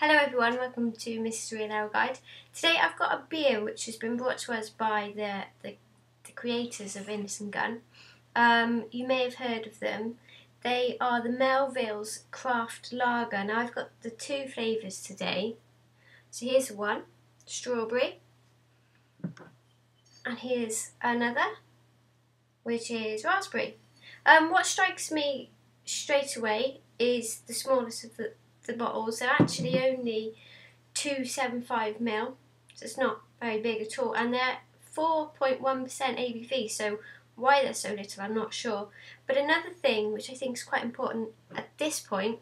Hello everyone, welcome to Mrs. Real Ale Guide. Today I've got a beer which has been brought to us by the creators of Innocent Gun. You may have heard of them. They are the Melville's Craft Lager. Now I've got the two flavours today. So here's one, strawberry. And here's another, which is raspberry. What strikes me straight away is the smallness of the bottles. They're actually only 275ml, so it's not very big at all, and they're 4.1% ABV, so why they're so little I'm not sure. But another thing which I think is quite important at this point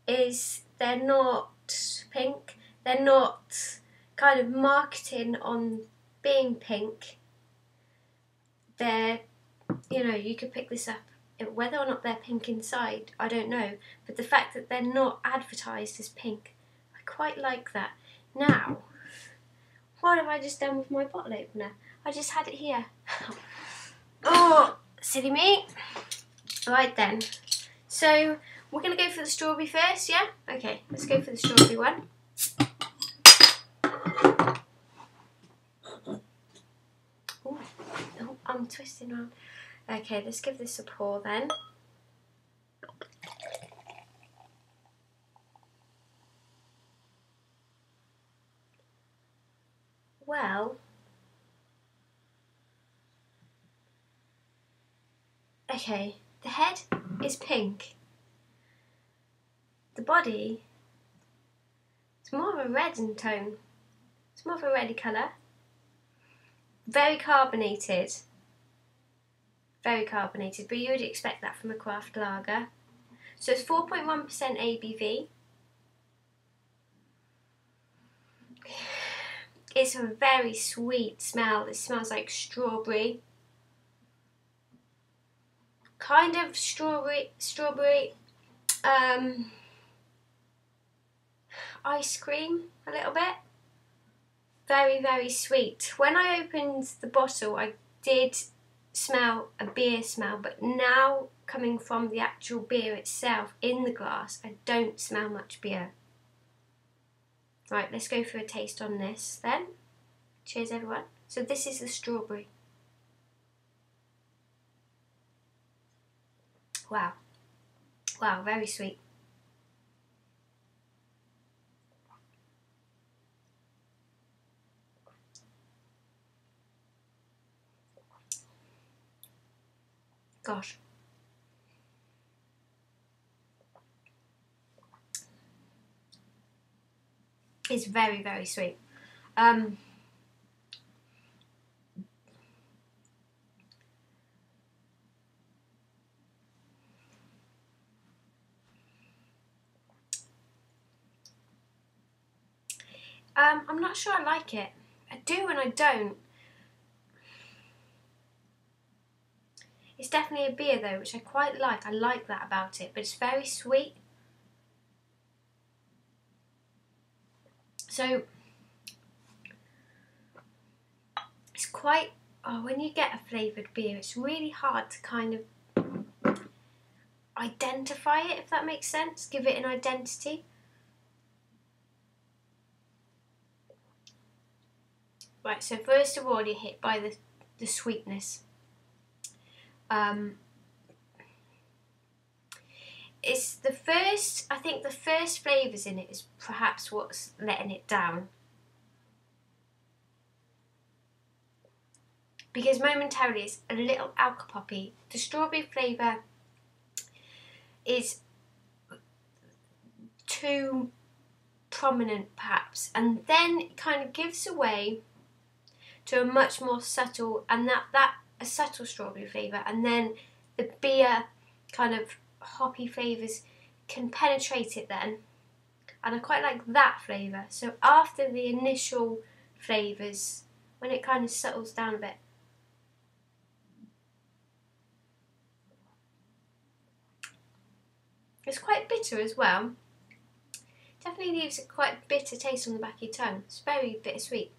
is they're not pink, they're not kind of marketing on being pink. They're, you could pick this up. Whether or not they're pink inside, I don't know, but the fact that they're not advertised as pink, I quite like that. Now, what have I just done with my bottle opener? I just had it here. Oh, silly me. Right then, so we're going to go for the strawberry first, yeah? Okay, let's go for the strawberry one. Ooh, oh, I'm twisting around. Okay, let's give this a pour then. Well, okay, the head is pink. The body is more of a red in tone. It's more of a reddy colour. Very carbonated. Very carbonated, but you would expect that from a craft lager. So it's 4.1% ABV. It's a very sweet smell. It smells like strawberry. Kind of strawberry, ice cream a little bit. Very, very sweet. When I opened the bottle, I did smell a beer smell, but now coming from the actual beer itself in the glass, I don't smell much beer. Right, let's go for a taste on this then. Cheers everyone. So this is the strawberry. Wow. Wow, very sweet. Gosh. It's very, very sweet. I'm not sure I like it. I do and I don't. It's definitely a beer though, which I quite like. I like that about it, but it's very sweet. So it's quite, when you get a flavoured beer, it's really hard to kind of identify it, if that makes sense. Give it an identity. Right, so first of all, you're hit by the sweetness. It's the first, I think the first flavours in it is perhaps what's letting it down. Because momentarily it's a little alcopoppy. The strawberry flavour is too prominent perhaps, and then it kind of gives away to a much more subtle, and a subtle strawberry flavour, and then the beer kind of hoppy flavours can penetrate it then, and I quite like that flavour. So after the initial flavours, when it kind of settles down a bit, it's quite bitter as well. Definitely leaves a quite bitter taste on the back of your tongue. It's very bittersweet.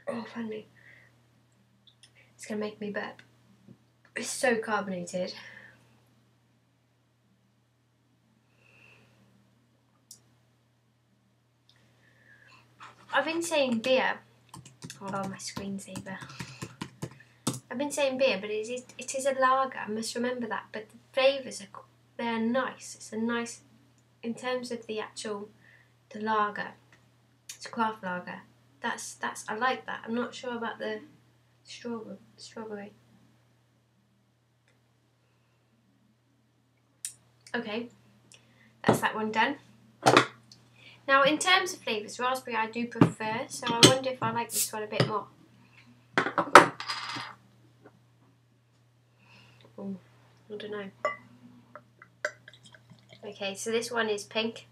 Oh, funny. It's going to make me burp. It's so carbonated. I've been saying beer. Oh, my screensaver. I've been saying beer, but it is a lager. I must remember that. But the flavours they're nice. It's a nice, in terms of the lager. It's a craft lager. I like that. I'm not sure about the strawberry. Okay, that's that one done. Now, in terms of flavours, raspberry I do prefer, so I wonder if I like this one a bit more. Ooh, I don't know. Okay, so this one is pink.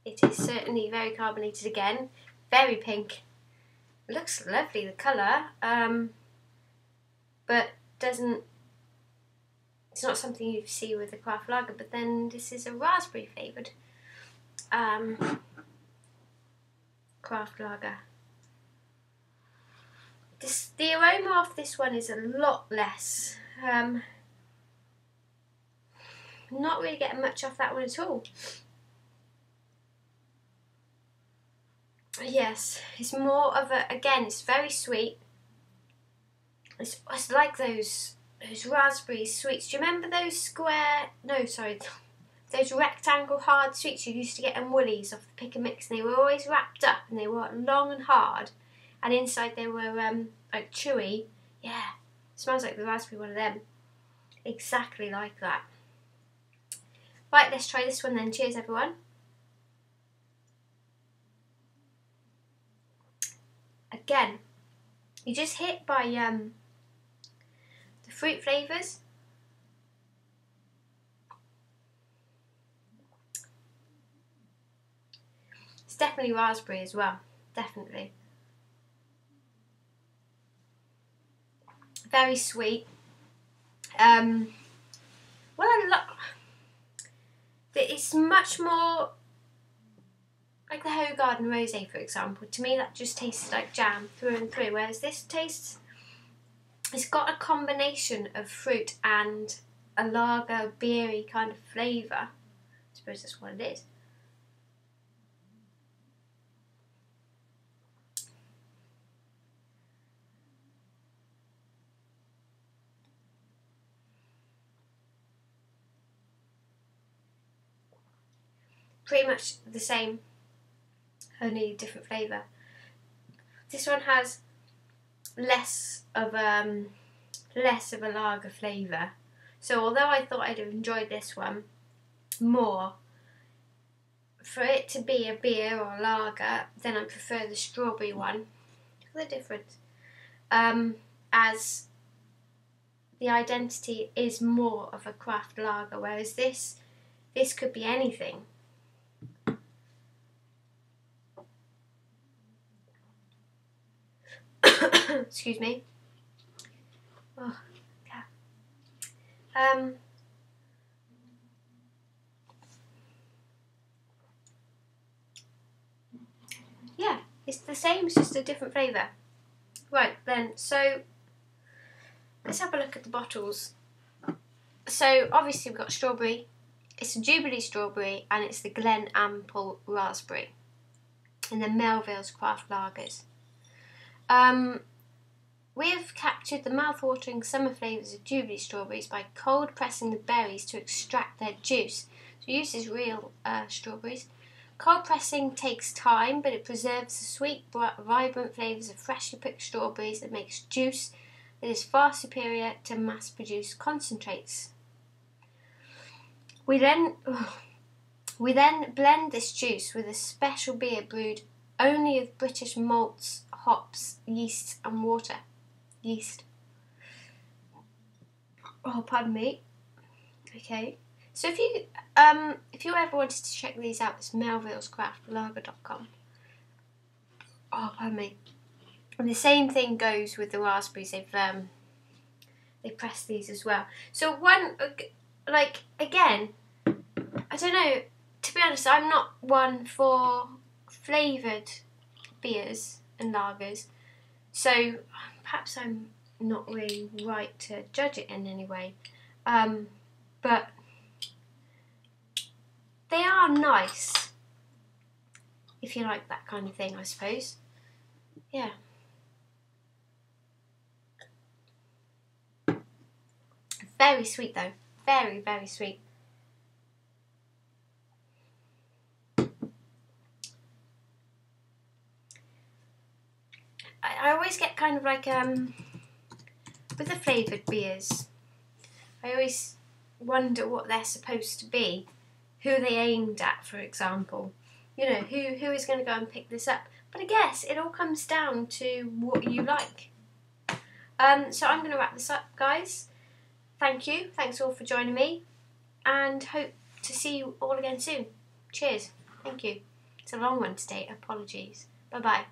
It is certainly very carbonated again, very pink. It looks lovely, the colour, but it's not something you see with a craft lager, but then this is a raspberry flavoured craft lager. The aroma of this one is a lot less. Not really getting much off that one at all. Yes, it's more of again, it's very sweet. It's like those raspberry sweets. Do you remember those those rectangle hard sweets you used to get in Woolies off the pick and mix, and they were always wrapped up and they were long and hard, and inside they were like chewy. Yeah, it smells like the raspberry one of them. Exactly like that. Right, let's try this one then. Cheers, everyone. Again, you're just hit by the fruit flavours. It's definitely raspberry as well, definitely. Very sweet. It's much more like the Hoegaarden Rosé, for example. To me, that just tastes like jam through and through, whereas this tastes, it's got a combination of fruit and a lager, beery kind of flavour. I suppose that's what it is. Pretty much the same, only a different flavour. This one has less of a lager flavour. So although I thought I'd have enjoyed this one more, for it to be a beer or a lager, then I prefer the strawberry one. Look at the difference. As the identity is more of a craft lager, whereas this could be anything. Excuse me. Oh, yeah. Yeah, it's the same, it's just a different flavour. Right then, so let's have a look at the bottles. So obviously we've got strawberry, it's a Jubilee strawberry, and it's the Glen Ample raspberry, and then Melville's craft lagers. We have captured the mouth-watering summer flavours of Jubilee strawberries by cold pressing the berries to extract their juice. So it uses real strawberries. Cold pressing takes time, but it preserves the sweet, vibrant flavours of freshly picked strawberries and makes juice that is far superior to mass-produced concentrates. We then blend this juice with a special beer brewed only of British malts, hops, yeast and water. Oh, pardon me. Okay. So if you ever wanted to check these out, it's melvillescraftlager.com. Oh, pardon me. And the same thing goes with the raspberries. They pressed these as well. So again, I don't know. To be honest, I'm not one for flavoured beers and lagers. So perhaps I'm not really right to judge it in any way. But they are nice, if you like that kind of thing, I suppose. Yeah. Very sweet though. Very, very sweet. I always get kind of like, with the flavoured beers, I always wonder what they're supposed to be. Who they aimed at, for example. You know, who is going to go and pick this up. But I guess it all comes down to what you like. So I'm going to wrap this up, guys. Thank you. Thanks all for joining me. And hope to see you all again soon. Cheers. Thank you. It's a long one today. Apologies. Bye-bye.